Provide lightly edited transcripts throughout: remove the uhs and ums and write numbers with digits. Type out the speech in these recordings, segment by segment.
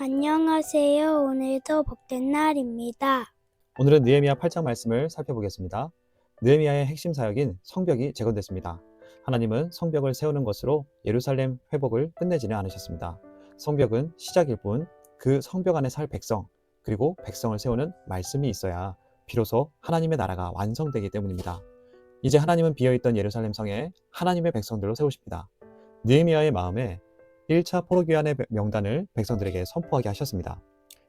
안녕하세요. 오늘도 복된 날입니다. 오늘은 느헤미야 8장 말씀을 살펴보겠습니다. 느헤미야의 핵심 사역인 성벽이 재건됐습니다. 하나님은 성벽을 세우는 것으로 예루살렘 회복을 끝내지는 않으셨습니다. 성벽은 시작일 뿐 그 성벽 안에 살 백성, 그리고 백성을 세우는 말씀이 있어야 비로소 하나님의 나라가 완성되기 때문입니다. 이제 하나님은 비어있던 예루살렘 성에 하나님의 백성들로 세우십니다. 느헤미야의 마음에 1차 포로귀환의 명단을 백성들에게 선포하게 하셨습니다.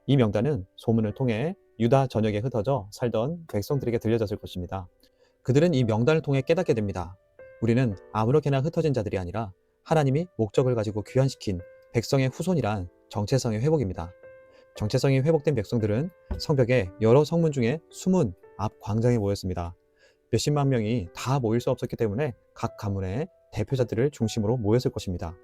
이 명단은 소문을 통해 유다 전역에 흩어져 살던 백성들에게 들려졌을 것입니다. 그들은 이 명단을 통해 깨닫게 됩니다. 우리는 아무렇게나 흩어진 자들이 아니라 하나님이 목적을 가지고 귀환시킨 백성의 후손이란 정체성의 회복입니다. 정체성이 회복된 백성들은 성벽의 여러 성문 중에 숨은 앞 광장에 모였습니다. 몇십만 명이 다 모일 수 없었기 때문에 각 가문의 대표자들을 중심으로 모였을 것입니다.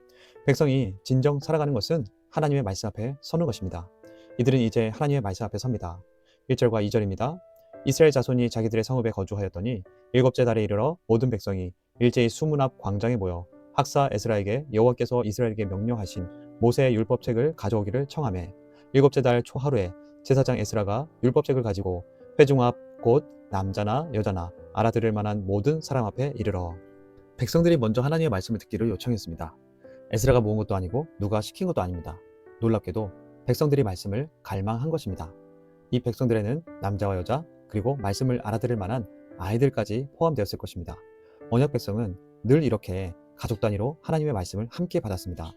백성이 진정 살아가는 것은 하나님의 말씀 앞에 서는 것입니다. 이들은 이제 하나님의 말씀 앞에 섭니다. 1절과 2절입니다. 이스라엘 자손이 자기들의 성읍에 거주하였더니 일곱째 달에 이르러 모든 백성이 일제히 수문 앞 광장에 모여 학사 에스라에게 여호와께서 이스라엘에게 명령하신 모세의 율법책을 가져오기를 청하매 일곱째 달 초하루에 제사장 에스라가 율법책을 가지고 회중 앞 곧 남자나 여자나 알아들을 만한 모든 사람 앞에 이르러 백성들이 먼저 하나님의 말씀을 듣기를 요청했습니다. 에스라가 모은 것도 아니고 누가 시킨 것도 아닙니다. 놀랍게도 백성들이 말씀을 갈망한 것입니다. 이 백성들에는 남자와 여자 그리고 말씀을 알아들을 만한 아이들까지 포함되었을 것입니다. 언약 백성은 늘 이렇게 가족 단위로 하나님의 말씀을 함께 받았습니다.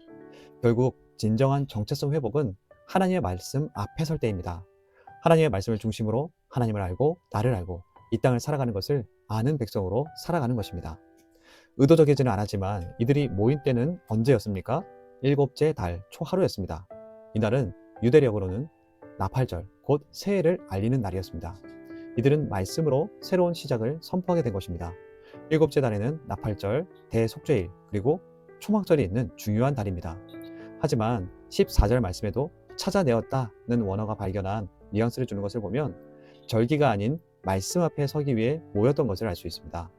결국 진정한 정체성 회복은 하나님의 말씀 앞에 설 때입니다. 하나님의 말씀을 중심으로 하나님을 알고 나를 알고 이 땅을 살아가는 것을 아는 백성으로 살아가는 것입니다. 의도적이지는 않았지만 이들이 모인 때는 언제였습니까? 일곱째 달 초하루였습니다. 이날은 유대력으로는 나팔절, 곧 새해를 알리는 날이었습니다. 이들은 말씀으로 새로운 시작을 선포하게 된 것입니다. 일곱째 달에는 나팔절, 대속죄일, 그리고 초막절이 있는 중요한 달입니다. 하지만 14절 말씀에도 찾아내었다는 원어가 발견한 뉘앙스를 주는 것을 보면 절기가 아닌 말씀 앞에 서기 위해 모였던 것을 알 수 있습니다.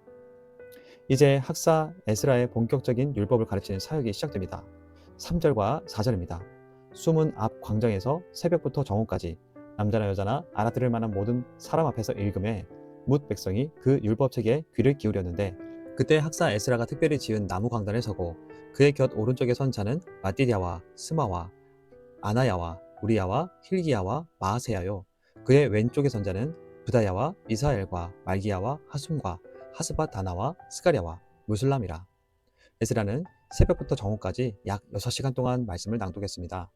이제 학사 에스라의 본격적인 율법을 가르치는 사역이 시작됩니다. 3절과 4절입니다. 수문 앞 광장에서 새벽부터 정오까지 남자나 여자나 알아들을 만한 모든 사람 앞에서 읽음에 뭇 백성이 그 율법책에 귀를 기울였는데 그때 학사 에스라가 특별히 지은 나무 광단에 서고 그의 곁 오른쪽에 선 자는 마띠디아와 스마와 아나야와 우리야와 힐기야와 마아세야요. 그의 왼쪽에 선 자는 브다야와 미사엘과 말기야와 하숨과 하스밧 다나와 스가랴와 무슬람이라. 에스라는 새벽부터 정오까지 약 6시간 동안 말씀을 낭독했습니다.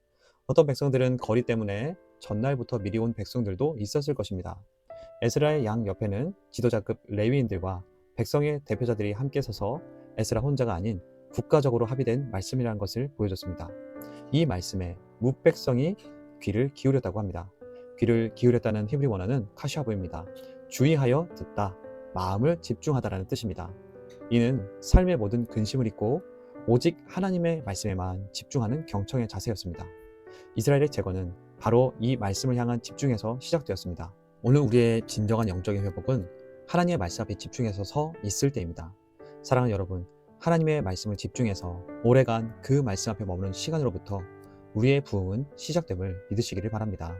어떤 백성들은 거리 때문에 전날부터 미리 온 백성들도 있었을 것입니다. 에스라의 양 옆에는 지도자급 레위인들과 백성의 대표자들이 함께 서서 에스라 혼자가 아닌 국가적으로 합의된 말씀이라는 것을 보여줬습니다. 이 말씀에 뭇백성이 귀를 기울였다고 합니다. 귀를 기울였다는 히브리 원어는 카샤브입니다. 주의하여 듣다, 마음을 집중하다라는 뜻입니다. 이는 삶의 모든 근심을 잊고 오직 하나님의 말씀에만 집중하는 경청의 자세였습니다. 이스라엘의 재건은 바로 이 말씀을 향한 집중에서 시작되었습니다. 오늘 우리의 진정한 영적인 회복은 하나님의 말씀 앞에 집중해서 서 있을 때입니다. 사랑하는 여러분, 하나님의 말씀을 집중해서 오래간 그 말씀 앞에 머무는 시간으로부터 우리의 부흥은 시작됨을 믿으시기를 바랍니다.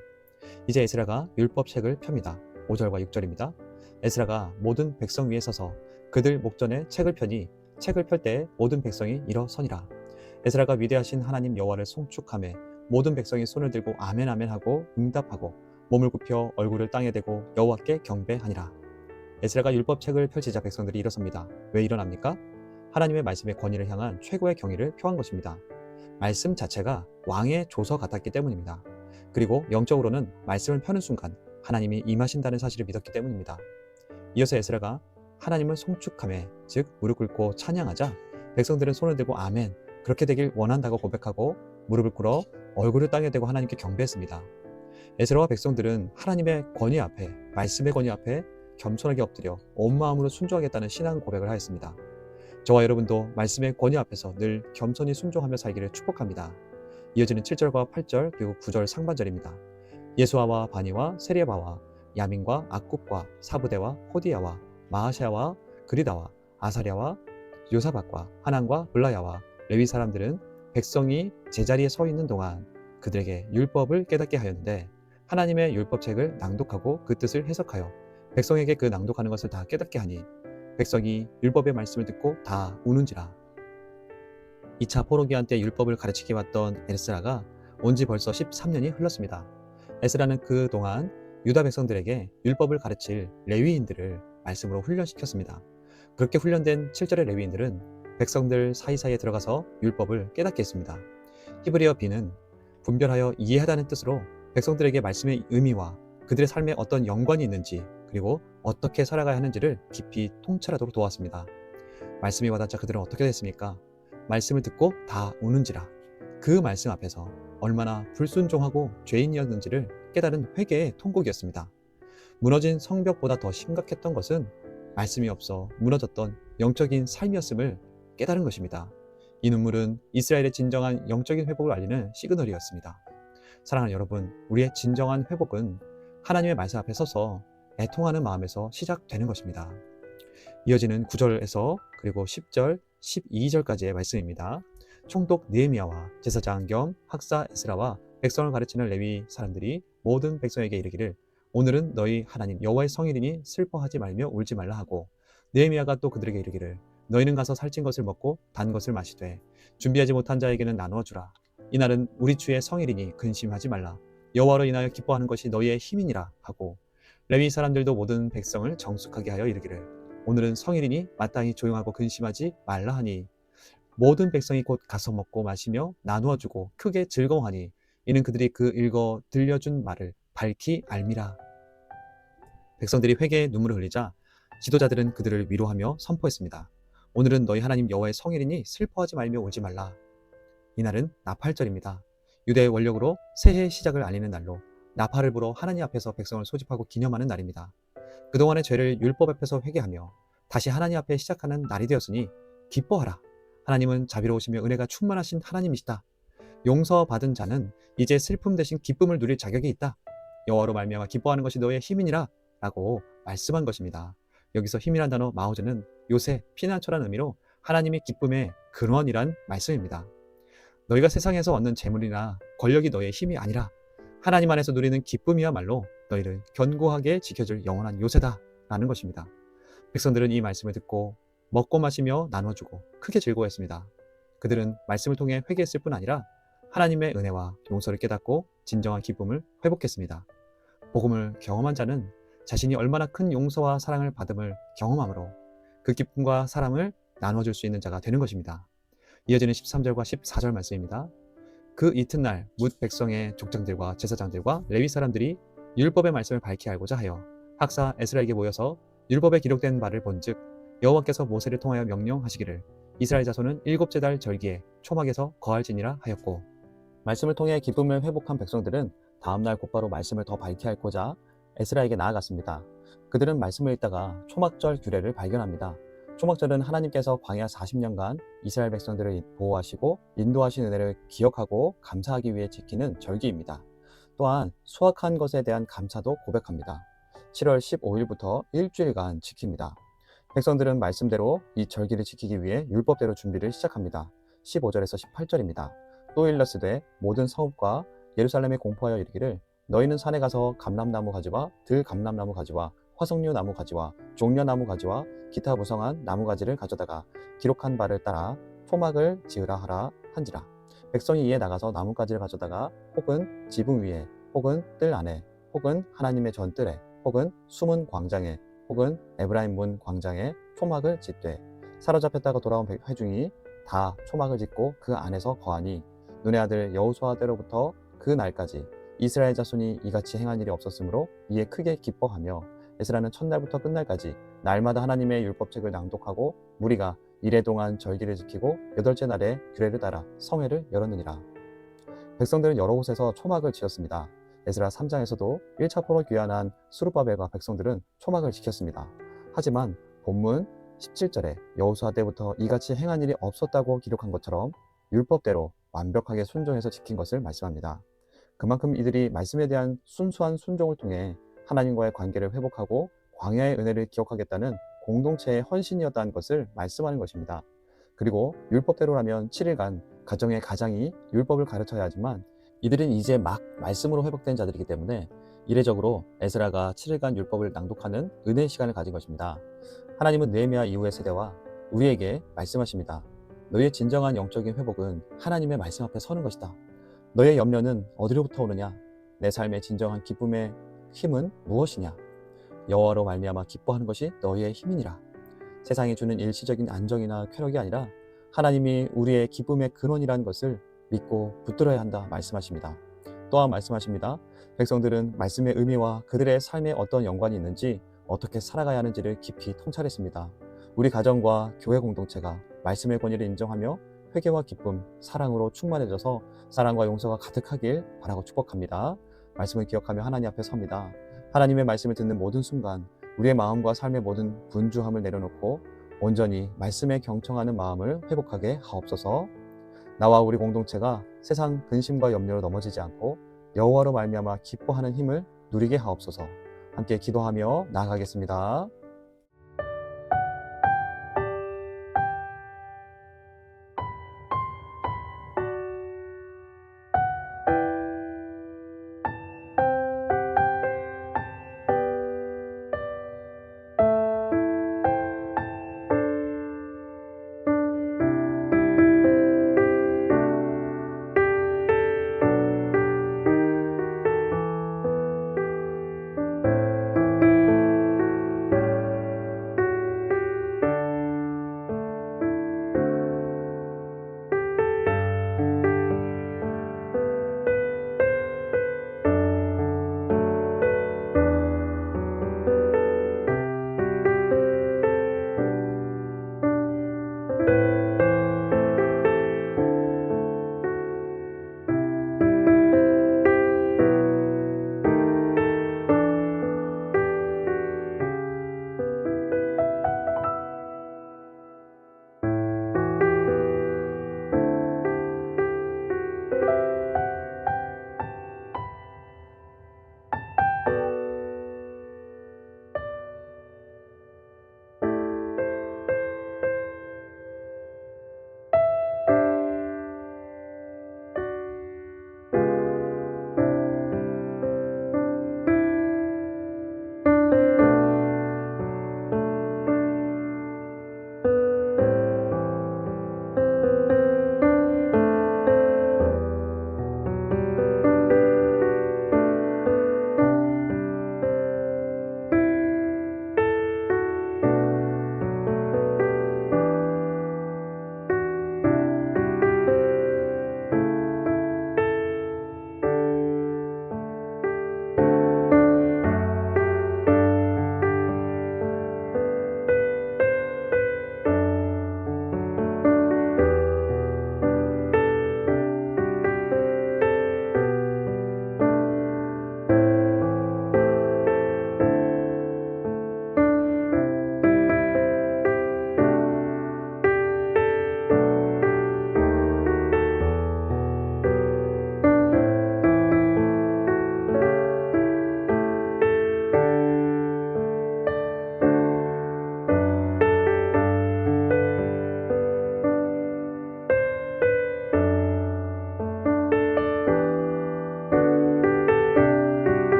이제 에스라가 율법책을 펴니다. 5절과 6절입니다. 에스라가 모든 백성 위에 서서 그들 목전에 책을 펴니 책을 펼 때 모든 백성이 일어서니라. 에스라가 위대하신 하나님 여호와를 송축하며 모든 백성이 손을 들고 아멘 아멘 하고 응답하고 몸을 굽혀 얼굴을 땅에 대고 여호와께 경배하니라. 에스라가 율법책을 펼치자 백성들이 일어섭니다. 왜 일어납니까? 하나님의 말씀의 권위를 향한 최고의 경의를 표한 것입니다. 말씀 자체가 왕의 조서 같았기 때문입니다. 그리고 영적으로는 말씀을 펴는 순간 하나님이 임하신다는 사실을 믿었기 때문입니다. 이어서 에스라가 하나님을 송축하며 즉 무릎 꿇고 찬양하자 백성들은 손을 들고 아멘 그렇게 되길 원한다고 고백하고 무릎을 꿇어 얼굴을 땅에 대고 하나님께 경배했습니다. 에스라와 백성들은 하나님의 권위 앞에 말씀의 권위 앞에 겸손하게 엎드려 온 마음으로 순종하겠다는 신앙 고백을 하였습니다. 저와 여러분도 말씀의 권위 앞에서 늘 겸손히 순종하며 살기를 축복합니다. 이어지는 7절과 8절 그리고 9절 상반절입니다. 예수아와 바니와 세리바와 야민과 악굽과 사부대와 호디야와 마아샤와 그리다와 아사랴와 요사박과 하난과 블라야와 레위 사람들은 백성이 제자리에 서 있는 동안 그들에게 율법을 깨닫게 하였는데 하나님의 율법책을 낭독하고 그 뜻을 해석하여 백성에게 그 낭독하는 것을 다 깨닫게 하니 백성이 율법의 말씀을 듣고 다 우는지라. 2차 포로기한 때 율법을 가르치게 왔던 에스라가 온 지 벌써 13년이 흘렀습니다. 에스라는 그동안 유다 백성들에게 율법을 가르칠 레위인들을 말씀으로 훈련시켰습니다. 그렇게 훈련된 7절의 레위인들은 백성들 사이사이에 들어가서 율법을 깨닫게 했습니다. 히브리어 비는 분별하여 이해하다는 뜻으로 백성들에게 말씀의 의미와 그들의 삶에 어떤 연관이 있는지 그리고 어떻게 살아가야 하는지를 깊이 통찰하도록 도왔습니다. 말씀이 와닿자 그들은 어떻게 됐습니까? 말씀을 듣고 다 우는지라. 그 말씀 앞에서 얼마나 불순종하고 죄인이었는지를 깨달은 회개의 통곡이었습니다. 무너진 성벽보다 더 심각했던 것은 말씀이 없어 무너졌던 영적인 삶이었음을 깨달은 것입니다. 이 눈물은 이스라엘의 진정한 영적인 회복을 알리는 시그널이었습니다. 사랑하는 여러분, 우리의 진정한 회복은 하나님의 말씀 앞에 서서 애통하는 마음에서 시작되는 것입니다. 이어지는 9절에서 그리고 10절, 12절까지의 말씀입니다. 총독 느헤미야와 제사장 겸 학사 에스라와 백성을 가르치는 레위 사람들이 모든 백성에게 이르기를 오늘은 너희 하나님 여호와의 성일이니 슬퍼하지 말며 울지 말라 하고 느헤미야가 또 그들에게 이르기를 너희는 가서 살찐 것을 먹고 단 것을 마시되 준비하지 못한 자에게는 나누어 주라. 이날은 우리 주의 성일이니 근심하지 말라. 여호와로 인하여 기뻐하는 것이 너희의 힘이니라 하고 레위 사람들도 모든 백성을 정숙하게 하여 이르기를 오늘은 성일이니 마땅히 조용하고 근심하지 말라 하니 모든 백성이 곧 가서 먹고 마시며 나누어 주고 크게 즐거워하니 이는 그들이 그 읽어 들려준 말을 밝히 알미라. 백성들이 회개의 눈물을 흘리자 지도자들은 그들을 위로하며 선포했습니다. 오늘은 너희 하나님 여호와의 성일이니 슬퍼하지 말며 울지 말라. 이날은 나팔절입니다. 유대의 원력으로 새해의 시작을 알리는 날로 나팔을 불어 하나님 앞에서 백성을 소집하고 기념하는 날입니다. 그동안의 죄를 율법 앞에서 회개하며 다시 하나님 앞에 시작하는 날이 되었으니 기뻐하라. 하나님은 자비로우시며 은혜가 충만하신 하나님이시다. 용서받은 자는 이제 슬픔 대신 기쁨을 누릴 자격이 있다. 여호와로 말미암아 기뻐하는 것이 너의 힘이니라 라고 말씀한 것입니다. 여기서 힘이란 단어 마오즈는 요새 피난처라는 의미로 하나님이 기쁨의 근원이란 말씀입니다. 너희가 세상에서 얻는 재물이나 권력이 너의 힘이 아니라 하나님 안에서 누리는 기쁨이야말로 너희를 견고하게 지켜줄 영원한 요새다 라는 것입니다. 백성들은 이 말씀을 듣고 먹고 마시며 나눠주고 크게 즐거워했습니다. 그들은 말씀을 통해 회개했을 뿐 아니라 하나님의 은혜와 용서를 깨닫고 진정한 기쁨을 회복했습니다. 복음을 경험한 자는 자신이 얼마나 큰 용서와 사랑을 받음을 경험함으로 그 기쁨과 사랑을 나눠줄 수 있는 자가 되는 것입니다. 이어지는 13절과 14절 말씀입니다. 그 이튿날 뭇 백성의 족장들과 제사장들과 레위 사람들이 율법의 말씀을 밝히 알고자 하여 학사 에스라에게 모여서 율법에 기록된 바를 본즉 여호와께서 모세를 통하여 명령하시기를 이스라엘 자손은 일곱째 달 절기에 초막에서 거할지니라 하였고 말씀을 통해 기쁨을 회복한 백성들은 다음날 곧바로 말씀을 더 밝히 알고자 에스라에게 나아갔습니다. 그들은 말씀을 읽다가 초막절 규례를 발견합니다. 초막절은 하나님께서 광야 40년간 이스라엘 백성들을 보호하시고 인도하신 은혜를 기억하고 감사하기 위해 지키는 절기입니다. 또한 수확한 것에 대한 감사도 고백합니다. 7월 15일부터 일주일간 지킵니다. 백성들은 말씀대로 이 절기를 지키기 위해 율법대로 준비를 시작합니다. 15절에서 18절입니다. 또 일러스되 모든 성읍과 예루살렘에 공포하여 이르기를 너희는 산에 가서 감람나무 가지와 들감람나무 가지와 화석류 나무 가지와 종려나무 가지와 기타 무성한 나무 가지를 가져다가 기록한 바를 따라 초막을 지으라 하라 한지라. 백성이 이에 나가서 나뭇가지를 가져다가 혹은 지붕 위에 혹은 뜰 안에 혹은 하나님의 전뜰에 혹은 숨은 광장에 혹은 에브라임 문 광장에 초막을 짓되 사로잡혔다가 돌아온 회중이 다 초막을 짓고 그 안에서 거하니 눈의 아들 여호수아 때로부터 그 날까지 이스라엘 자손이 이같이 행한 일이 없었으므로 이에 크게 기뻐하며 에스라는 첫날부터 끝날까지 날마다 하나님의 율법책을 낭독하고 무리가 이래 동안 절기를 지키고 여덟째 날에 규례를 따라 성회를 열었느니라. 백성들은 여러 곳에서 초막을 지었습니다. 에스라 3장에서도 1차 포로 귀환한 스룹바벨과 백성들은 초막을 지켰습니다. 하지만 본문 17절에 여호수아 때부터 이같이 행한 일이 없었다고 기록한 것처럼 율법대로 완벽하게 순종해서 지킨 것을 말씀합니다. 그만큼 이들이 말씀에 대한 순수한 순종을 통해 하나님과의 관계를 회복하고 광야의 은혜를 기억하겠다는 공동체의 헌신이었다는 것을 말씀하는 것입니다. 그리고 율법대로라면 7일간 가정의 가장이 율법을 가르쳐야 하지만 이들은 이제 막 말씀으로 회복된 자들이기 때문에 이례적으로 에스라가 7일간 율법을 낭독하는 은혜의 시간을 가진 것입니다. 하나님은 느헤미야 이후의 세대와 우리에게 말씀하십니다. 너희의 진정한 영적인 회복은 하나님의 말씀 앞에 서는 것이다. 너의 염려는 어디로부터 오느냐? 내 삶의 진정한 기쁨의 힘은 무엇이냐? 여호와로 말미암아 기뻐하는 것이 너희의 힘이니라. 세상이 주는 일시적인 안정이나 쾌락이 아니라 하나님이 우리의 기쁨의 근원이라는 것을 믿고 붙들어야 한다 말씀하십니다. 또한 말씀하십니다. 백성들은 말씀의 의미와 그들의 삶에 어떤 연관이 있는지, 어떻게 살아가야 하는지를 깊이 통찰했습니다. 우리 가정과 교회 공동체가 말씀의 권위를 인정하며 회개와 기쁨, 사랑으로 충만해져서 사랑과 용서가 가득하길 바라고 축복합니다. 말씀을 기억하며 하나님 앞에 섭니다. 하나님의 말씀을 듣는 모든 순간 우리의 마음과 삶의 모든 분주함을 내려놓고 온전히 말씀에 경청하는 마음을 회복하게 하옵소서. 나와 우리 공동체가 세상 근심과 염려로 넘어지지 않고 여호와로 말미암아 기뻐하는 힘을 누리게 하옵소서. 함께 기도하며 나아가겠습니다.